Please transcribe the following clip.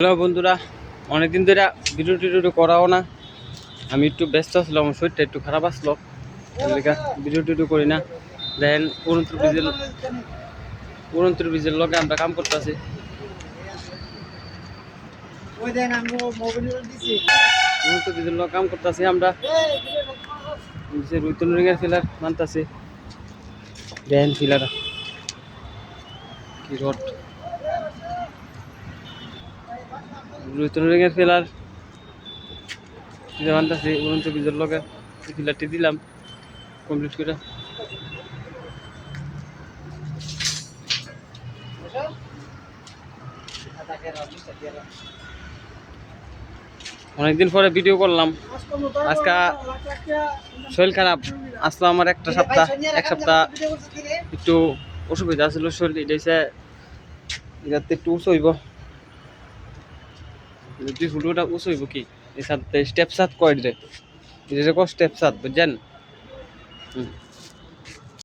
Hello বন্ধুরা, অনেকদিন ধরে ভিডিও টিডিও করাও না। আমি একটু ব্যস্ত ছিলাম, আমার শরীরটা একটু খারাপ আসলো, ভিডিও টিডিও করি না। দেন 29 লগে আমরা কাম করতেছি। 29 লগে কাম করতেছি আমরা, রুইতন রিংয়ের ফিলার মানতেছি। দেন ফিলার কি রড রুইতন রিংয়ের ফিলার মানতেছি। 29 লগে ফিলারটি দিলাম কমপ্লিট করে। অনেকদিন পরে ভিডিও করলাম। আজকে শরীর খারাপ আসলো আমার, এক সপ্তাহ একটু অসুবিধা ছিল শরীর। এটাতে একটু উঁচু হইব, দুই ফুটোটা উঁচু হইব কি এই সাথে স্টেপ সাত কয় দিলে, এটা স্টেপ সাত বুঝছেন।